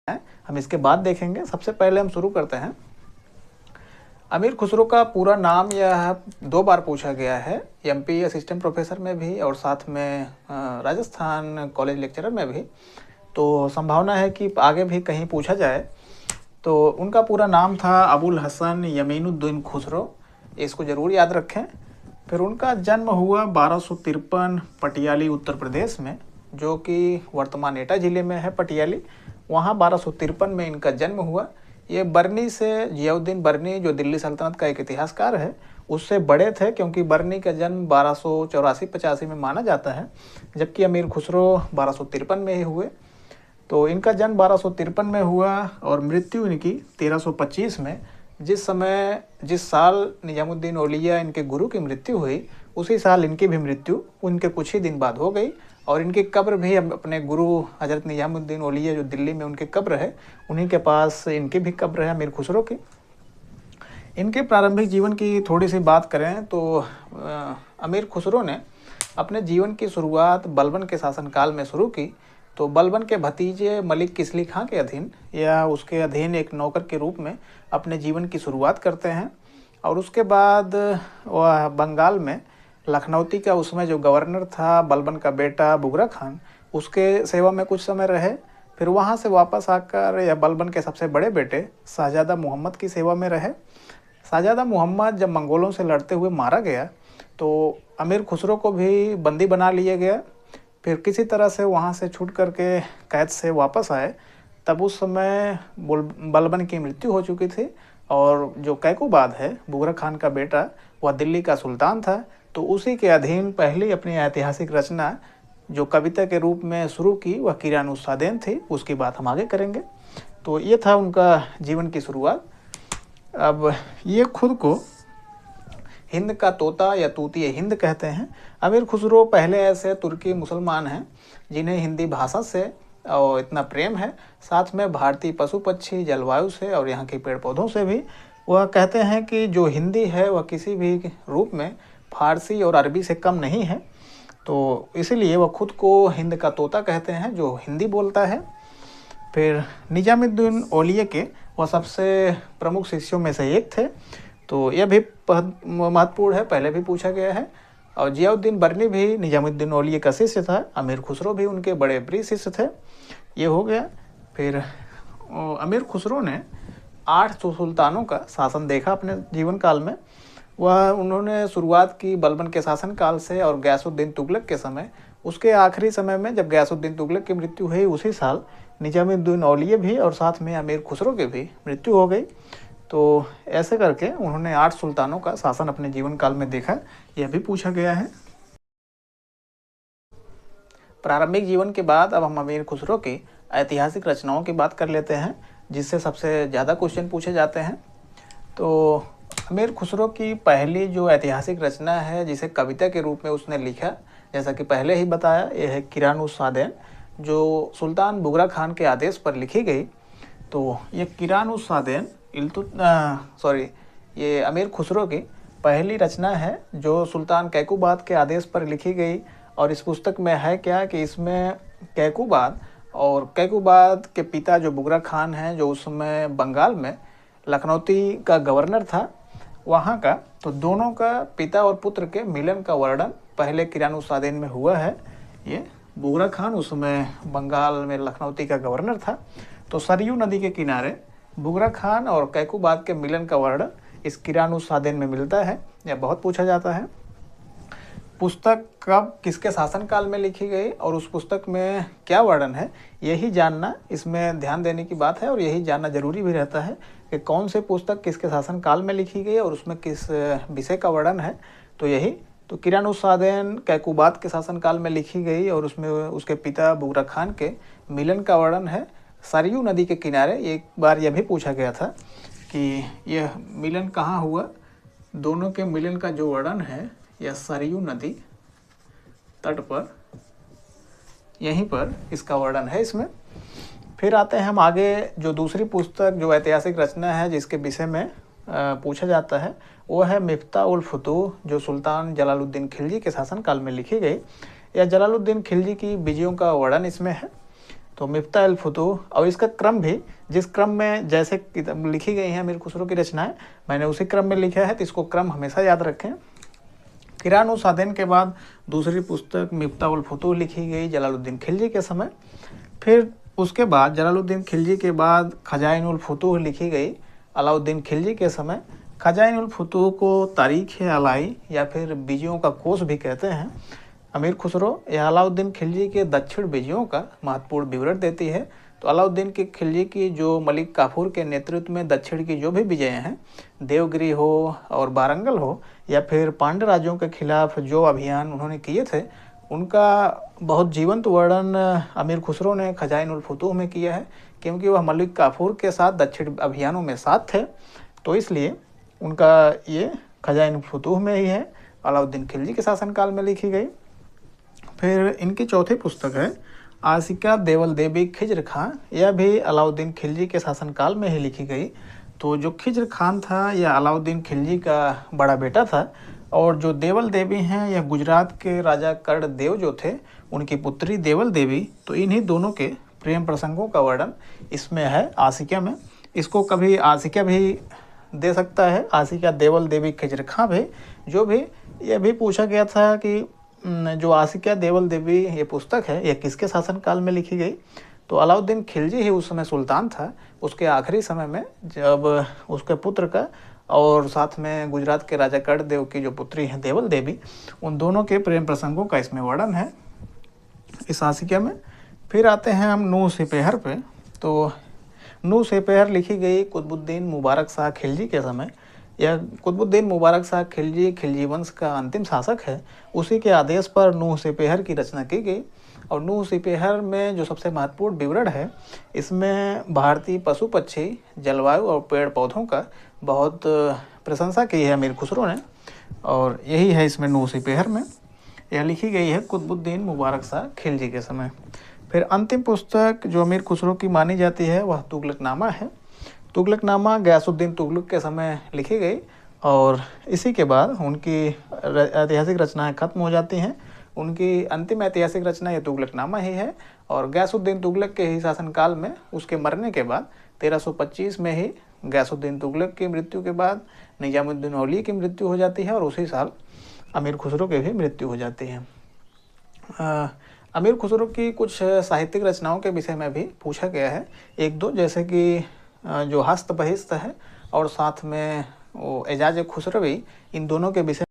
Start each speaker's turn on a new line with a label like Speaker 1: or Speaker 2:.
Speaker 1: हम इसके बाद देखेंगे। सबसे पहले हम शुरू करते हैं। अमीर खुसरो का पूरा नाम यह 2 बार पूछा गया है, एमपी असिस्टेंट प्रोफेसर में भी और साथ में राजस्थान कॉलेज लेक्चरर में भी। तो संभावना है कि आगे भी कहीं पूछा जाए। तो उनका पूरा नाम था अबुल हसन यमीनुद्दीन खुसरो, इसको ज़रूर याद रखें। फिर उनका जन्म हुआ 1253 पटियाली उत्तर प्रदेश में, जो कि वर्तमान एटा ज़िले में है पटियाली। वहाँ 1253 में इनका जन्म हुआ। ये बरनी से जियाउद्दीन बरनी, जो दिल्ली सल्तनत का एक इतिहासकार है, उससे बड़े थे, क्योंकि बरनी का जन्म 1284-85 में माना जाता है, जबकि अमीर खुसरो 1253 में ही हुए। तो इनका जन्म 1253 में हुआ और मृत्यु इनकी 1325 में। जिस साल निजामुद्दीन औलिया इनके गुरु की मृत्यु हुई, उसी साल इनकी भी मृत्यु उनके कुछ ही दिन बाद हो गई। और इनकी कब्र भी अपने गुरु हज़रत निजामुद्दीन औलिया, जो दिल्ली में उनकी कब्र है, उन्हीं के पास इनकी भी कब्र है, अमीर खुसरो की। इनके प्रारंभिक जीवन की थोड़ी सी बात करें तो अमीर खुसरो ने अपने जीवन की शुरुआत बलबन के शासनकाल में शुरू की। तो बलबन के भतीजे मलिक किसली खां के अधीन या उसके अधीन एक नौकर के रूप में अपने जीवन की शुरुआत करते हैं। और उसके बाद वह बंगाल में लखनऊती का उसमें जो गवर्नर था बलबन का बेटा बुगरा खान, उसके सेवा में कुछ समय रहे। फिर वहाँ से वापस आकर या बलबन के सबसे बड़े बेटे शाहजादा मोहम्मद की सेवा में रहे। शाहजादा मोहम्मद जब मंगोलों से लड़ते हुए मारा गया तो अमीर खुसरो को भी बंदी बना लिया गया। फिर किसी तरह से वहाँ से छूट करके कैद से वापस आए। तब उस समय बलबन की मृत्यु हो चुकी थी और जो कैकुबाद है बुगरा खान का बेटा, वह दिल्ली का सुल्तान था। तो उसी के अधीन पहली अपनी ऐतिहासिक रचना जो कविता के रूप में शुरू की, वह किरानुस्सादैन थी। उसकी बात हम आगे करेंगे। तो ये था उनका जीवन की शुरुआत। अब ये खुद को हिंद का तोता या तूतिए हिंद कहते हैं। अमीर खुसरो पहले ऐसे तुर्की मुसलमान हैं जिन्हें हिंदी भाषा से और इतना प्रेम है, साथ में भारतीय पशु पक्षी, जलवायु से और यहाँ के पेड़ पौधों से भी। वह कहते हैं कि जो हिंदी है वह किसी भी रूप में फारसी और अरबी से कम नहीं है। तो इसीलिए वह खुद को हिंद का तोता कहते हैं, जो हिंदी बोलता है। फिर निजामुद्दीन औलिया के वह सबसे प्रमुख शिष्यों में से एक थे। तो यह भी महत्वपूर्ण है, पहले भी पूछा गया है। और जियाउद्दीन बरनी भी निजामुद्दीन औलिया का शिष्य था। अमीर खुसरो भी उनके बड़े प्रिय शिष्य थे। ये हो गया। फिर अमीर खुसरो ने 8 सुल्तानों का शासन देखा अपने जीवन काल में। उन्होंने शुरुआत की बलबन के शासनकाल से और गयासुद्दीन तुगलक के समय। उसके आखिरी समय में जब गयासुद्दीन तुगलक की मृत्यु हुई, उसी साल निजामुद्दीन औलिया भी और साथ में अमीर खुसरो की भी मृत्यु हो गई। तो ऐसे करके उन्होंने 8 सुल्तानों का शासन अपने जीवन काल में देखा। यह भी पूछा गया है। प्रारंभिक जीवन के बाद अब हम अमीर खुसरो की ऐतिहासिक रचनाओं की बात कर लेते हैं, जिससे सबसे ज़्यादा क्वेश्चन पूछे जाते हैं। तो अमीर खुसरो की पहली जो ऐतिहासिक रचना है, जिसे कविता के रूप में उसने लिखा, जैसा कि पहले ही बताया, यह है किरानुस्सादैन, जो सुल्तान बुगरा खान के आदेश पर लिखी गई। तो ये किरानुस्सादैन ये अमीर खुसरो की पहली रचना है जो सुल्तान कैकुबाद के आदेश पर लिखी गई। और इस पुस्तक में है क्या कि इसमें कैकुबाद और कैकुबाद के पिता जो बुगरा खान हैं, जो उस समय बंगाल में लखनऊती का गवर्नर था वहाँ का, तो दोनों का पिता और पुत्र के मिलन का वर्णन पहले किरानुस्सादैन में हुआ है। ये बुगरा खान उस समय बंगाल में लखनऊती का गवर्नर था। तो सरयू नदी के किनारे बुगरा खान और कैकुबाद के मिलन का वर्णन इस किरानुस्सादैन में मिलता है। यह बहुत पूछा जाता है। पुस्तक कब किसके शासनकाल में लिखी गई और उस पुस्तक में क्या वर्णन है, यही जानना इसमें ध्यान देने की बात है। और यही जानना जरूरी भी रहता है कि कौन से पुस्तक किसके शासनकाल में लिखी गई और उसमें किस विषय का वर्णन है। तो यही तो किरानुस्सादैन कैकुबाद के शासनकाल में लिखी गई और उसमें उसके पिता बुगरा खान के मिलन का वर्णन है सरयू नदी के किनारे। एक बार यह भी पूछा गया था कि यह मिलन कहाँ हुआ। दोनों के मिलन का जो वर्णन है यह सरयू नदी तट पर, यहीं पर इसका वर्णन है इसमें। फिर आते हैं हम आगे, जो दूसरी पुस्तक जो ऐतिहासिक रचना है जिसके विषय में पूछा जाता है, वो है मिफ्ता उल फुतूह, जो सुल्तान जलालुद्दीन खिलजी के शासनकाल में लिखी गई। यह जलालुद्दीन खिलजी की विजयों का वर्णन इसमें है। तो मिफ्ता अल फुतूह, और इसका क्रम भी जिस क्रम में जैसे किताब लिखी गई हैं अमीर खुसरो की रचनाएं, मैंने उसी क्रम में लिखा है, तो इसको क्रम हमेशा याद रखें। किरान सादैन के बाद दूसरी पुस्तक मिफ्ता उल फुतूह लिखी गई जलालुद्दीन खिलजी के समय। फिर उसके बाद जलालुद्दीन खिलजी के बाद खजाइन उल फुतूह लिखी गई अलाउद्दीन खिलजी के समय। खजाइन उल फुतूह को तारीख अलाई या फिर विजयों का कोष भी कहते हैं। अमीर खुसरो यह अलाउद्दीन खिलजी के दक्षिण विजयों का महत्वपूर्ण विवरण देती है। तो अलाउद्दीन के खिलजी की जो मलिक काफूर के नेतृत्व में दक्षिण की जो भी विजय हैं, देवगिरी हो और वारंगल हो या फिर पांड्य राज्यों के खिलाफ जो अभियान उन्होंने किए थे, उनका बहुत जीवंत वर्णन अमीर खुसरो ने खजाइन उल फुतूह में किया है। क्योंकि वह मलिक काफूर के साथ दक्षिण अभियानों में साथ थे, तो इसलिए उनका ये खजाइन उल फुतूह में ही है, अलाउद्दीन खिलजी के शासनकाल में लिखी गई। फिर इनकी चौथी पुस्तक है आसिका देवल देवी खिज्र खां, यह भी अलाउद्दीन खिलजी के शासनकाल में ही लिखी गई। तो जो खिज्र खान था यह अलाउद्दीन खिलजी का बड़ा बेटा था, और जो देवल देवी हैं यह गुजरात के राजा कर्ण देव जो थे उनकी पुत्री देवल देवी। तो इन्हीं दोनों के प्रेम प्रसंगों का वर्णन इसमें है आसिका में। इसको कभी आसिका भी दे सकता है, आसिका देवल देवी खिज्र खां भी। जो भी यह भी पूछा गया था कि जो आसिका देवल देवी ये पुस्तक है यह किसके शासनकाल में लिखी गई। तो अलाउद्दीन खिलजी ही उस समय सुल्तान था, उसके आखिरी समय में जब उसके पुत्र का और साथ में गुजरात के राजा कर्णदेव की जो पुत्री हैं देवल देवी, उन दोनों के प्रेम प्रसंगों का इसमें वर्णन है इस आसिका में। फिर आते हैं हम नूह सिपेहर पे। तो नूह सिपेहर लिखी गई कुतुबुद्दीन मुबारक शाह खिलजी के समय। यह कुतुबुद्दीन मुबारक शाह खिलजी खिलजी वंश का अंतिम शासक है, उसी के आदेश पर नूह सिपेहर की रचना की गई। और नूह सिपेहर में जो सबसे महत्वपूर्ण विवरण है, इसमें भारतीय पशु पक्षी, जलवायु और पेड़ पौधों का बहुत प्रशंसा की है अमीर खुसरो ने, और यही है इसमें नूह सिपेहर में। यह लिखी गई है कुतुबुद्दीन मुबारक शाह खिलजी के समय। फिर अंतिम पुस्तक जो अमीर खुसरो की मानी जाती है वह तुगलकनामा है। तुगलकनामा गयासुद्दीन तुगलक के समय लिखी गई, और इसी के बाद उनकी ऐतिहासिक रचनाएं खत्म हो जाती हैं। उनकी अंतिम ऐतिहासिक रचना ये तुगलकनामा ही है। और गयासुद्दीन तुगलक के ही शासनकाल में उसके मरने के बाद 1325 में ही गयासुद्दीन तुगलक की मृत्यु के बाद निजामुद्दीन औलिया की मृत्यु हो जाती है, और उसी साल अमीर खुसरो की भी मृत्यु हो जाती है। अमीर खुसरो की कुछ साहित्यिक रचनाओं के विषय में भी पूछा गया है, एक दो, जैसे कि जो हस्त बहिस्त है और साथ में वो एजाज खुसरवी, इन दोनों के विषय